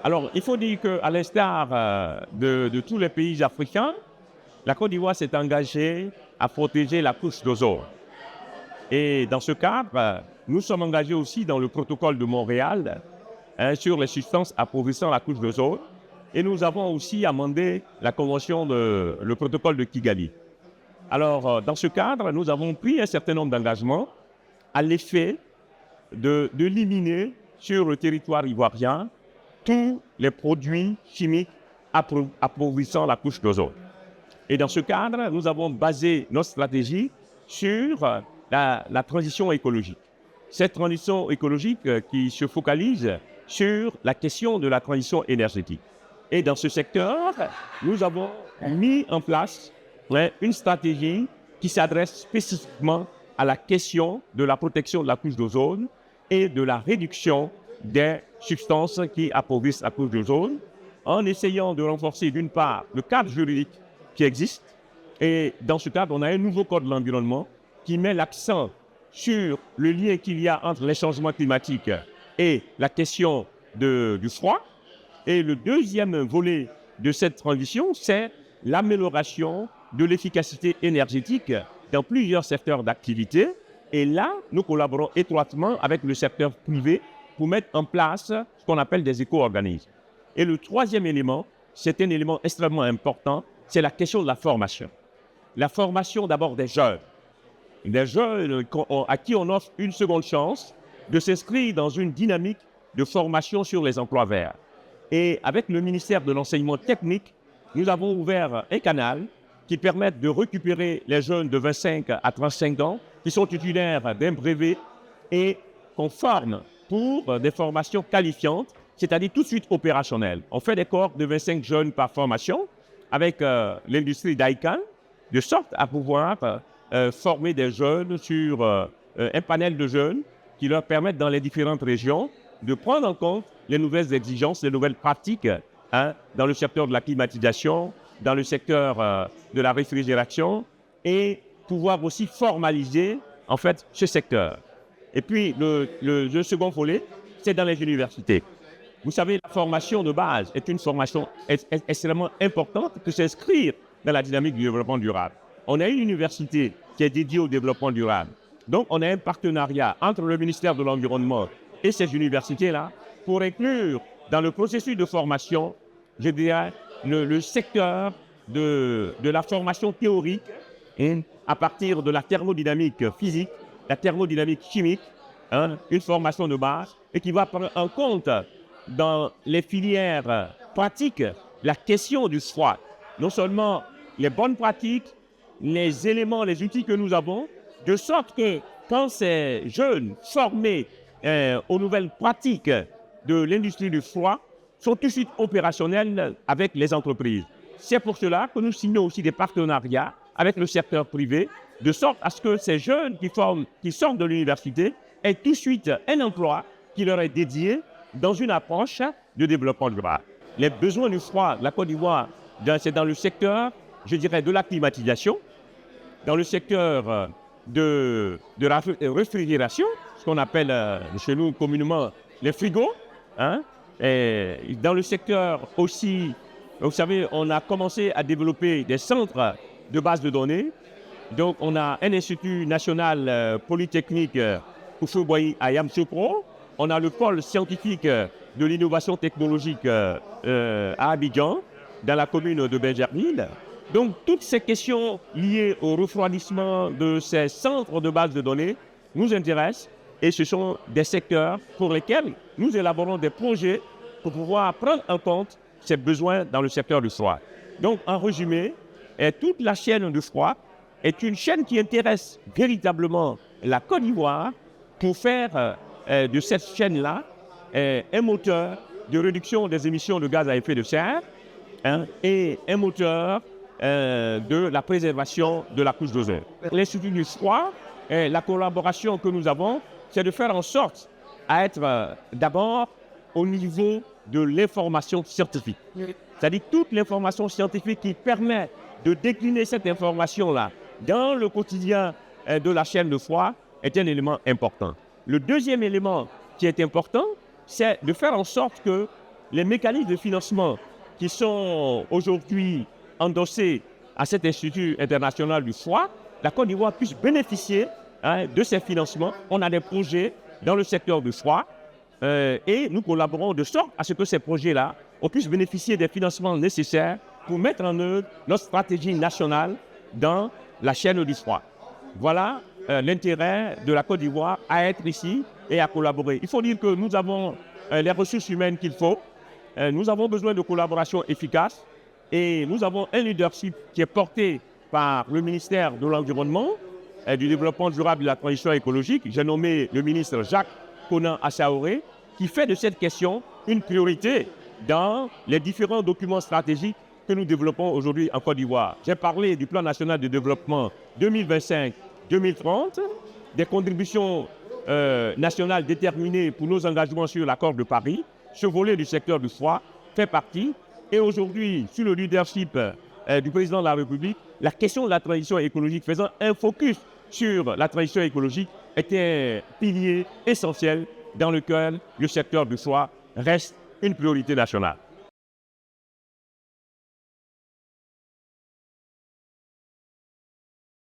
Alors, il faut dire qu'à l'instar de tous les pays africains, la Côte d'Ivoire s'est engagée à protéger la couche d'ozone. Et dans ce cadre, nous sommes engagés aussi dans le protocole de Montréal sur les substances appauvrissant la couche d'ozone. Et nous avons aussi amendé la convention le protocole de Kigali. Alors, dans ce cadre, nous avons pris un certain nombre d'engagements à l'effet de d'éliminer sur le territoire ivoirien tous les produits chimiques appauvrissant la couche d'ozone. Et dans ce cadre, nous avons basé notre stratégie sur la transition écologique. Cette transition écologique qui se focalise sur la question de la transition énergétique. Et dans ce secteur, nous avons mis en place une stratégie qui s'adresse spécifiquement à la question de la protection de la couche d'ozone et de la réduction des substances qui appauvrissent la couche d'ozone, en essayant de renforcer d'une part le cadre juridique qui existe. Et dans ce cadre, on a un nouveau code de l'environnement qui met l'accent sur le lien qu'il y a entre les changements climatiques et la question du froid. Et le deuxième volet de cette transition, c'est l'amélioration de l'efficacité énergétique dans plusieurs secteurs d'activité. Et là, nous collaborons étroitement avec le secteur privé pour mettre en place ce qu'on appelle des éco-organismes. Et le troisième élément, c'est un élément extrêmement important, c'est la question de la formation. La formation d'abord des jeunes à qui on offre une seconde chance de s'inscrire dans une dynamique de formation sur les emplois verts. Et avec le ministère de l'Enseignement technique, nous avons ouvert un canal qui permet de récupérer les jeunes de 25 à 35 ans qui sont titulaires d'un brevet et qu'on forme pour des formations qualifiantes, c'est-à-dire tout de suite opérationnelles. On fait des cohortes de 25 jeunes par formation avec l'industrie d'ICANN, de sorte à pouvoir former des jeunes sur un panel de jeunes qui leur permettent dans les différentes régions de prendre en compte les nouvelles exigences, les nouvelles pratiques dans le secteur de la climatisation, dans le secteur de la réfrigération et pouvoir aussi formaliser en fait ce secteur. Et puis le second volet, c'est dans les universités. Vous savez, la formation de base est une formation extrêmement importante que s'inscrire dans la dynamique du développement durable. On a une université qui est dédiée au développement durable. Donc, on a un partenariat entre le ministère de l'Environnement et ces universités-là pour inclure dans le processus de formation, je dirais, le secteur de la formation théorique à partir de la thermodynamique physique, la thermodynamique chimique, une formation de base et qui va prendre en compte dans les filières pratiques la question du froid. Non seulement les bonnes pratiques, les éléments, les outils que nous avons, de sorte que quand ces jeunes formés aux nouvelles pratiques de l'industrie du froid sont tout de suite opérationnels avec les entreprises. C'est pour cela que nous signons aussi des partenariats avec le secteur privé, de sorte à ce que ces jeunes qui sortent de l'université aient tout de suite un emploi qui leur est dédié dans une approche de développement durable. Les besoins du froid de la Côte d'Ivoire, c'est dans le secteur, je dirais, de la climatisation, dans le secteur de la réfrigération, ce qu'on appelle chez nous communément les frigos, et dans le secteur aussi, vous savez, on a commencé à développer des centres de base de données. Donc, on a un institut national polytechnique Koufouboyi à Yamoussoukro. On a le pôle scientifique de l'innovation technologique à Abidjan, dans la commune de Benjerville. Donc, toutes ces questions liées au refroidissement de ces centres de base de données nous intéressent et ce sont des secteurs pour lesquels nous élaborons des projets pour pouvoir prendre en compte ces besoins dans le secteur du froid. Donc, en résumé, toute la chaîne du froid est une chaîne qui intéresse véritablement la Côte d'Ivoire pour faire de cette chaîne-là un moteur de réduction des émissions de gaz à effet de serre et un moteur de la préservation de la couche d'ozone. L'Institut du froid, la collaboration que nous avons, c'est de faire en sorte à être d'abord au niveau de l'information scientifique. C'est-à-dire toute l'information scientifique qui permet de décliner cette information-là dans le quotidien de la chaîne de froid est un élément important. Le deuxième élément qui est important, c'est de faire en sorte que les mécanismes de financement qui sont aujourd'hui endossés à cet Institut international du foie, la Côte d'Ivoire puisse bénéficier de ces financements. On a des projets dans le secteur du foie et nous collaborons de sorte à ce que ces projets-là, on puisse bénéficier des financements nécessaires pour mettre en œuvre notre stratégie nationale dans la chaîne du foie. Voilà l'intérêt de la Côte d'Ivoire à être ici et à collaborer. Il faut dire que nous avons les ressources humaines qu'il faut. Nous avons besoin de collaboration efficace et nous avons un leadership qui est porté par le ministère de l'Environnement, du Développement durable et de la Transition écologique. J'ai nommé le ministre Jacques Konan Assaoré, qui fait de cette question une priorité dans les différents documents stratégiques que nous développons aujourd'hui en Côte d'Ivoire. J'ai parlé du plan national de développement 2025-2030, des contributions nationales déterminées pour nos engagements sur l'accord de Paris. Ce volet du secteur du foie fait partie. Et aujourd'hui, sur le leadership du président de la République, la question de la transition écologique, faisant un focus sur la transition écologique, était un pilier essentiel dans lequel le secteur du foie reste une priorité nationale.